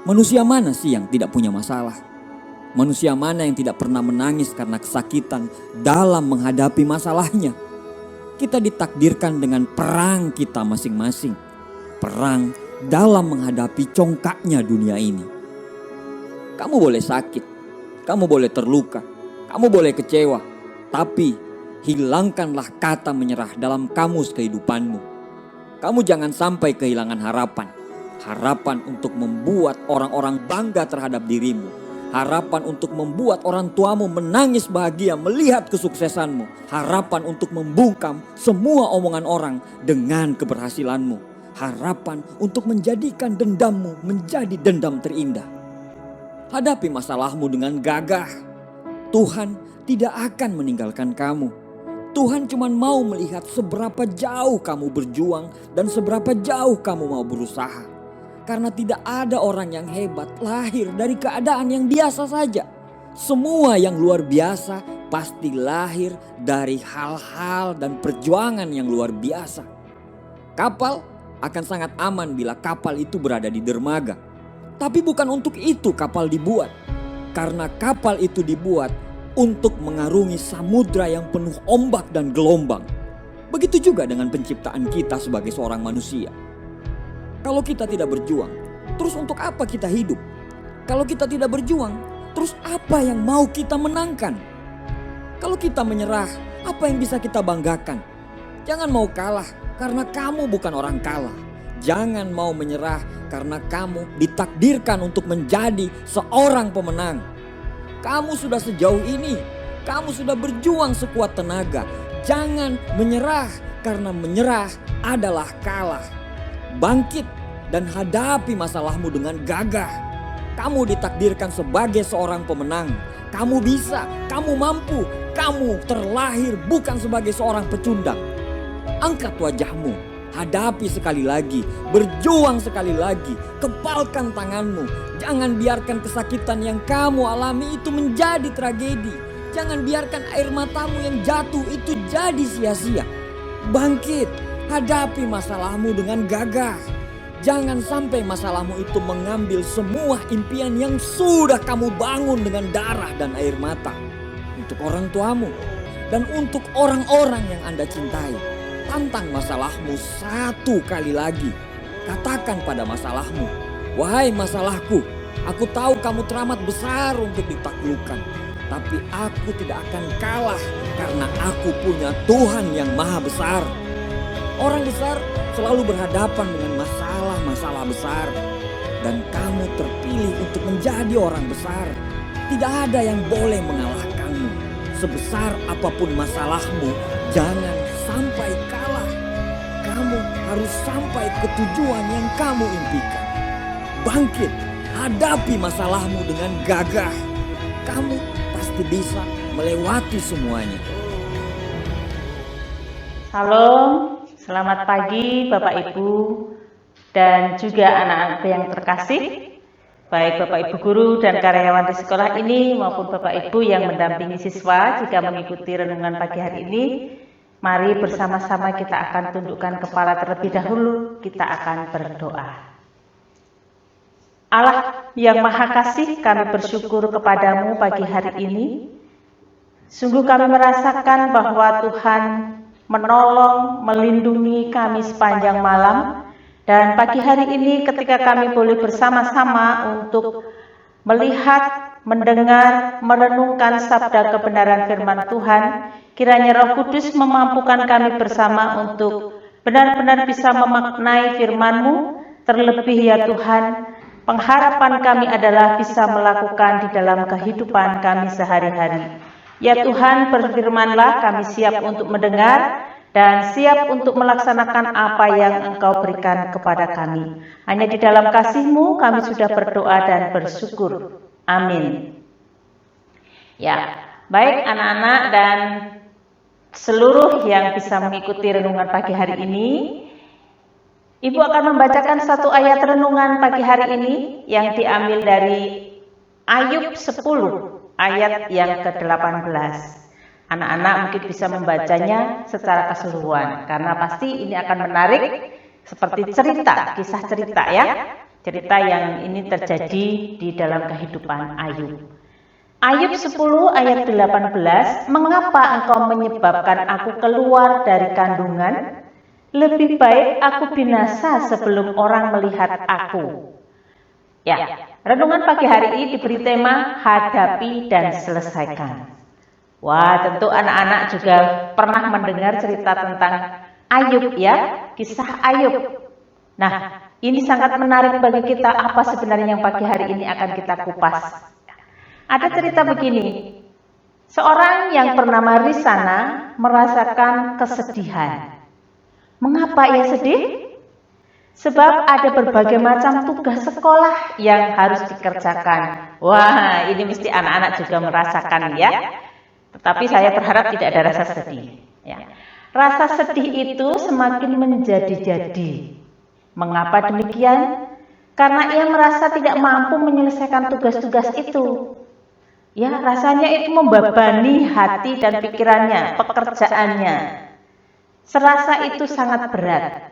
Manusia mana sih yang tidak punya masalah? Manusia mana yang tidak pernah menangis karena kesakitan dalam menghadapi masalahnya? Kita ditakdirkan dengan perang kita masing-masing. Perang dalam menghadapi congkaknya dunia ini. Kamu boleh sakit, kamu boleh terluka, kamu boleh kecewa. Tapi hilangkanlah kata menyerah dalam kamus kehidupanmu. Kamu jangan sampai kehilangan harapan. Harapan untuk membuat orang-orang bangga terhadap dirimu. Harapan untuk membuat orang tuamu menangis bahagia melihat kesuksesanmu. Harapan untuk membungkam semua omongan orang dengan keberhasilanmu. Harapan untuk menjadikan dendammu menjadi dendam terindah. Hadapi masalahmu dengan gagah. Tuhan tidak akan meninggalkan kamu. Tuhan cuma mau melihat seberapa jauh kamu berjuang dan seberapa jauh kamu mau berusaha. Karena tidak ada orang yang hebat lahir dari keadaan yang biasa saja. Semua yang luar biasa pasti lahir dari hal-hal dan perjuangan yang luar biasa. Kapal akan sangat aman bila kapal itu berada di dermaga. Tapi bukan untuk itu kapal dibuat. Karena kapal itu dibuat untuk mengarungi samudra yang penuh ombak dan gelombang. Begitu juga dengan penciptaan kita sebagai seorang manusia. Kalau kita tidak berjuang, terus untuk apa kita hidup? Kalau kita tidak berjuang, terus apa yang mau kita menangkan? Kalau kita menyerah, apa yang bisa kita banggakan? Jangan mau kalah karena kamu bukan orang kalah. Jangan mau menyerah karena kamu ditakdirkan untuk menjadi seorang pemenang. Kamu sudah sejauh ini, kamu sudah berjuang sekuat tenaga. Jangan menyerah karena menyerah adalah kalah. Bangkit dan hadapi masalahmu dengan gagah. Kamu ditakdirkan sebagai seorang pemenang. Kamu bisa, kamu mampu, kamu terlahir bukan sebagai seorang pecundang. Angkat wajahmu, hadapi sekali lagi, berjuang sekali lagi, kepalkan tanganmu. Jangan biarkan kesakitan yang kamu alami itu menjadi tragedi. Jangan biarkan air matamu yang jatuh itu jadi sia-sia. Bangkit, hadapi masalahmu dengan gagah. Jangan sampai masalahmu itu mengambil semua impian yang sudah kamu bangun dengan darah dan air mata. Untuk orang tuamu dan untuk orang-orang yang Anda cintai. Tantang masalahmu satu kali lagi. Katakan pada masalahmu, wahai masalahku, aku tahu kamu teramat besar untuk ditaklukkan. Tapi aku tidak akan kalah karena aku punya Tuhan yang maha besar. Orang besar selalu berhadapan dengan masalah-masalah besar. Dan kamu terpilih untuk menjadi orang besar. Tidak ada yang boleh mengalahkanmu. Sebesar apapun masalahmu, jangan sampai kalah. Kamu harus sampai ke tujuan yang kamu impikan. Bangkit, hadapi masalahmu dengan gagah. Kamu pasti bisa melewati semuanya. Salam. Selamat pagi Bapak Ibu dan juga anak-anak yang terkasih, baik Bapak Ibu guru dan karyawan di sekolah ini maupun Bapak Ibu yang mendampingi siswa jika mengikuti renungan pagi hari ini. Mari bersama-sama kita akan tundukkan kepala terlebih dahulu, kita akan berdoa. Allah yang Maha Kasih, kami bersyukur kepadamu pagi hari ini. Sungguh kami merasakan bahwa Tuhan menolong, melindungi kami sepanjang malam. Dan pagi hari ini ketika kami boleh bersama-sama untuk melihat, mendengar, merenungkan sabda kebenaran firman Tuhan, kiranya Roh Kudus memampukan kami bersama untuk benar-benar bisa memaknai firman-Mu. Terlebih ya Tuhan, pengharapan kami adalah bisa melakukan di dalam kehidupan kami sehari-hari. Ya Tuhan, berfirmanlah, kami siap untuk mendengar dan siap untuk melaksanakan apa yang Engkau berikan kepada kami. Hanya di dalam kasih-Mu kami sudah berdoa dan bersyukur. Amin. Ya, baik anak-anak dan seluruh yang bisa mengikuti renungan pagi hari ini, Ibu akan membacakan satu ayat renungan pagi hari ini yang diambil dari Ayub 10 ayat yang ke-18. Anak-anak mungkin bisa membacanya secara keseluruhan karena pasti ini akan menarik seperti cerita, kisah cerita ya. cerita yang ini terjadi di dalam kehidupan Ayub. Ayub 10 ayat 18, mengapa engkau menyebabkan aku keluar dari kandungan? Lebih baik aku binasa sebelum orang melihat aku. Ya, renungan pagi hari ini diberi tema hadapi dan selesaikan. Wah, tentu anak-anak juga pernah mendengar cerita tentang Ayub ya, kisah Ayub. Nah, ini sangat menarik bagi kita. Apa sebenarnya yang pagi hari ini akan kita kupas. Ada cerita begini, seorang yang bernama Risana merasakan kesedihan. Mengapa ia sedih? Sebab ada berbagai macam tugas sekolah yang harus dikerjakan. Wah, ini mesti anak-anak juga merasakan ya. Tetapi saya berharap tidak ada rasa sedih. Ya. Rasa sedih itu semakin menjadi-jadi. Mengapa demikian? Karena ia merasa tidak mampu menyelesaikan tugas-tugas itu. Ya, rasanya itu membebani hati dan pikirannya, pekerjaannya. Serasa itu sangat berat.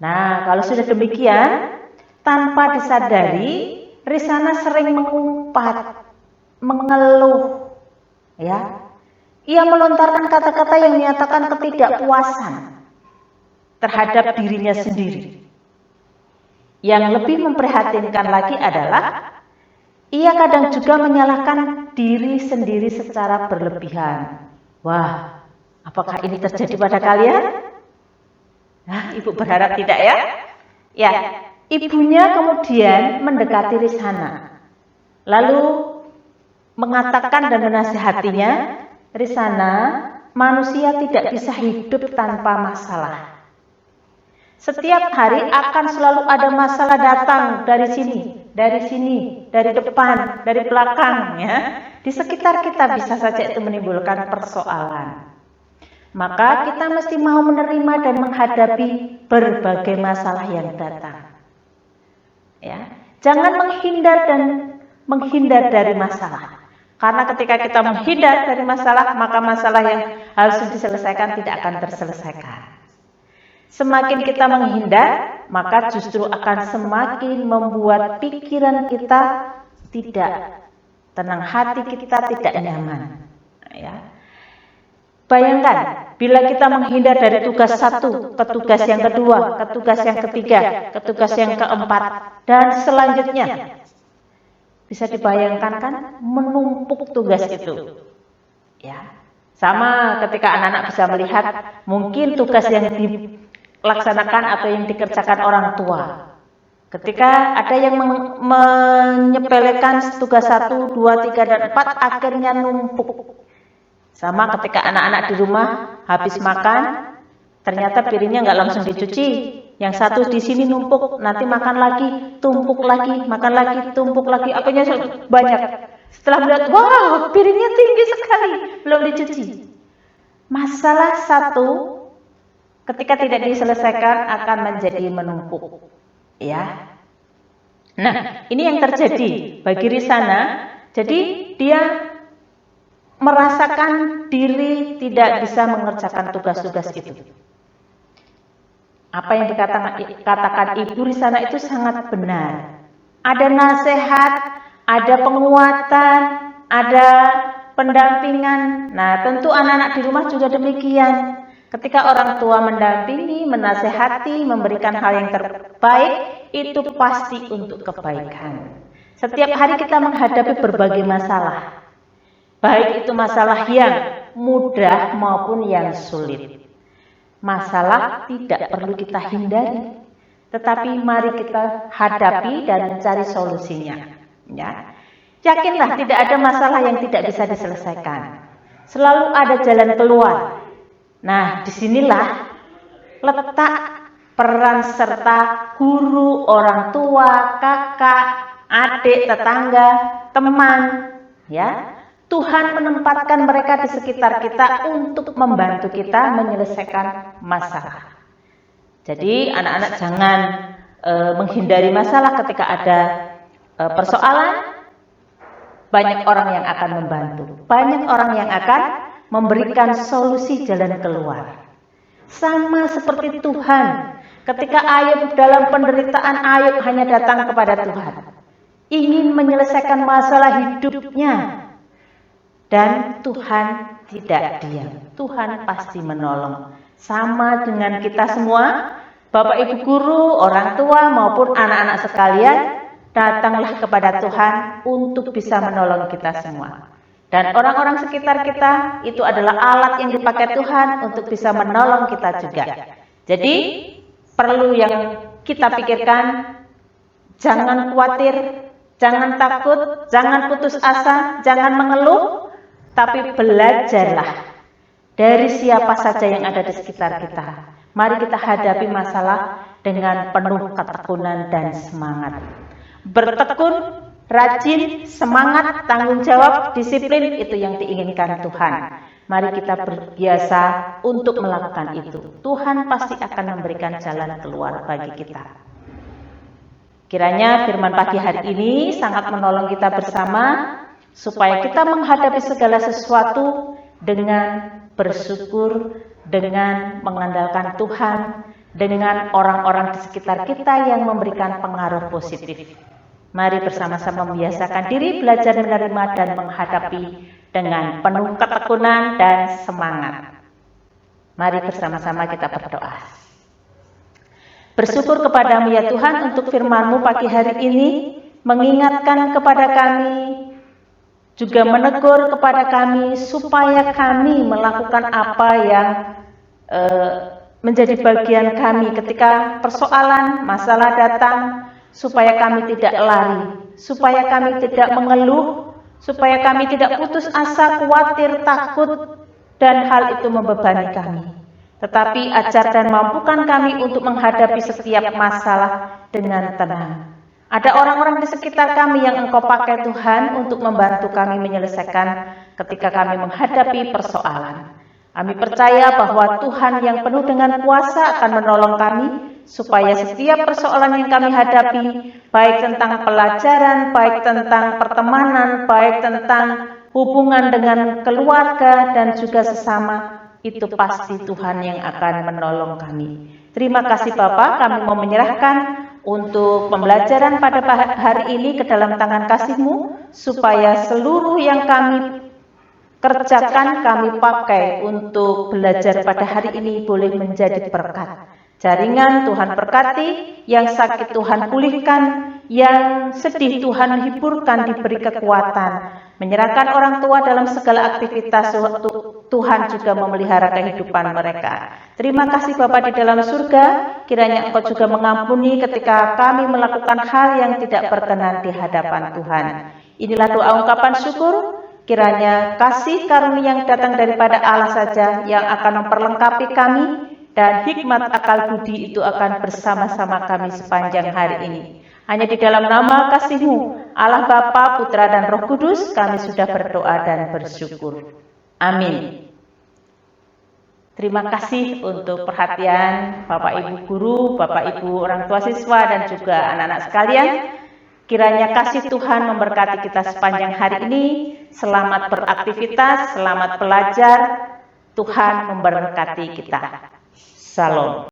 Nah, kalau sudah demikian, tanpa disadari, Risana sering mengumpat, mengeluh. Ya, ia melontarkan kata-kata yang menyatakan ketidakpuasan terhadap dirinya sendiri. Yang lebih memprihatinkan lagi adalah ia kadang juga menyalahkan diri sendiri secara berlebihan. Wah, apakah ini terjadi pada kalian? Nah, ibu berharap tidak ya? Ya, ibunya kemudian mendekati Risana, lalu mengatakan dan menasihatinya, Risana, manusia tidak bisa hidup tanpa masalah. Setiap hari akan selalu ada masalah datang dari sini, dari depan, dari belakang ya. Di sekitar kita bisa saja itu menimbulkan persoalan. Maka kita mesti mau menerima dan menghadapi berbagai masalah yang datang. Ya, jangan menghindar dari masalah. Karena ketika kita menghindar dari masalah, maka masalah yang harus diselesaikan tidak akan terselesaikan. Semakin kita menghindar, maka justru akan semakin membuat pikiran kita tidak tenang, hati kita tidak nyaman. Ya. Bayangkan, bila kita menghindar dari tugas satu ke tugas yang kedua, ke tugas yang ketiga, ke tugas yang keempat, dan selanjutnya. Bisa dibayangkan kan, menumpuk tugas itu. Ya, sama ketika anak-anak bisa melihat mungkin tugas yang dilaksanakan atau yang dikerjakan orang tua. Ketika ada yang menyepelekan tugas 1, 2, 3, dan 4, akhirnya numpuk. Sama ketika anak-anak di rumah habis makan, ternyata piringnya nggak langsung dicuci. Yang satu di sini numpuk, nanti makan lagi, tumpuk lagi, makan lagi, tumpuk lagi, apanya banyak. Setelah melihat, wow, piringnya tinggi sekali, belum dicuci. Masalah satu, ketika tidak diselesaikan akan menjadi menumpuk. Ya. Nah, ini yang terjadi bagi Risana. Jadi dia merasakan diri tidak bisa mengerjakan tugas-tugas itu. Apa yang dikatakan Ibu Risana itu sangat benar. Ada nasihat, ada penguatan, ada pendampingan. Nah, tentu anak-anak di rumah juga demikian. Ketika orang tua mendampingi, menasehati, memberikan hal yang terbaik, itu pasti untuk kebaikan. Setiap hari kita menghadapi berbagai masalah. Baik itu masalah yang mudah maupun yang sulit. Masalah tidak perlu kita hindari, tetapi mari kita hadapi dan mencari solusinya. Ya. Yakinlah tidak ada masalah yang tidak bisa diselesaikan. Selalu ada jalan keluar. Nah, disinilah letak peran serta guru, orang tua, kakak, adik, tetangga, teman, ya. Tuhan menempatkan mereka di sekitar kita untuk membantu kita menyelesaikan masalah. Jadi anak-anak jangan menghindari masalah ketika ada persoalan. Banyak orang yang akan membantu, banyak orang yang akan memberikan solusi jalan keluar. Sama seperti Tuhan Ketika Ayub dalam penderitaan, Ayub hanya datang kepada Tuhan, ingin menyelesaikan masalah hidupnya. Dan Tuhan tidak diam, Tuhan pasti menolong. Sama dengan kita semua, Bapak Ibu guru, orang tua maupun anak-anak sekalian, datanglah kepada Tuhan untuk bisa menolong kita semua. Dan orang-orang sekitar kita itu adalah alat yang dipakai Tuhan untuk bisa menolong kita juga. Jadi perlu yang kita pikirkan, jangan khawatir, jangan takut, jangan putus asa, jangan mengeluh, tapi belajarlah dari siapa saja yang ada di sekitar kita. Mari kita hadapi masalah dengan penuh ketekunan dan semangat. Bertekun, rajin, semangat, tanggung jawab, disiplin, itu yang diinginkan Tuhan. Mari kita berbiasa untuk melakukan itu. Tuhan pasti akan memberikan jalan keluar bagi kita. Kiranya firman pagi hari ini sangat menolong kita bersama, supaya kita menghadapi segala sesuatu dengan bersyukur, dengan mengandalkan Tuhan, dengan orang-orang di sekitar kita yang memberikan pengaruh positif. Mari bersama-sama membiasakan diri belajar menerima dan menghadapi dengan penuh ketekunan dan semangat. Mari bersama-sama kita berdoa. Bersyukur kepadamu ya Tuhan untuk firman-Mu pagi hari ini, mengingatkan kepada kami, juga menegur kepada kami supaya kami melakukan apa yang menjadi bagian kami ketika persoalan, masalah datang, supaya kami tidak lari, supaya kami tidak mengeluh, supaya kami tidak putus asa, khawatir, takut, dan hal itu membebani kami. Tetapi ajar dan mampukan kami untuk menghadapi setiap masalah dengan tenang. Ada orang-orang di sekitar kami yang Engkau pakai Tuhan untuk membantu kami menyelesaikan ketika kami menghadapi persoalan. Kami percaya bahwa Tuhan yang penuh dengan kuasa akan menolong kami, supaya setiap persoalan yang kami hadapi, baik tentang pelajaran, baik tentang pertemanan, baik tentang hubungan dengan keluarga dan juga sesama, itu pasti Tuhan yang akan menolong kami. Terima kasih Bapak, kami mau menyerahkan untuk pembelajaran pada hari ini ke dalam tangan kasih-Mu, supaya seluruh yang kami kerjakan, kami pakai untuk belajar pada hari ini boleh menjadi berkat. Jaringan Tuhan berkati, yang sakit Tuhan pulihkan, yang sedih Tuhan hiburkan, diberi kekuatan. Menyerahkan orang tua dalam segala aktivitas, Tuhan juga memelihara kehidupan mereka. Terima kasih Bapa di dalam surga, kiranya Engkau juga mengampuni ketika kami melakukan hal yang tidak berkenan di hadapan Tuhan. Inilah doa ungkapan syukur, kiranya kasih karunia yang datang daripada Allah saja yang akan memperlengkapi kami, dan hikmat akal budi itu akan bersama-sama kami sepanjang hari ini. Hanya di dalam nama kasih-Mu, Allah Bapa, Putra, dan Roh Kudus, kami sudah berdoa dan bersyukur. Amin. Terima kasih untuk perhatian Bapak Ibu guru, Bapak Ibu orang tua siswa, dan juga anak-anak sekalian. Kiranya kasih Tuhan memberkati kita sepanjang hari ini. Selamat beraktivitas, selamat belajar. Tuhan memberkati kita. Salam.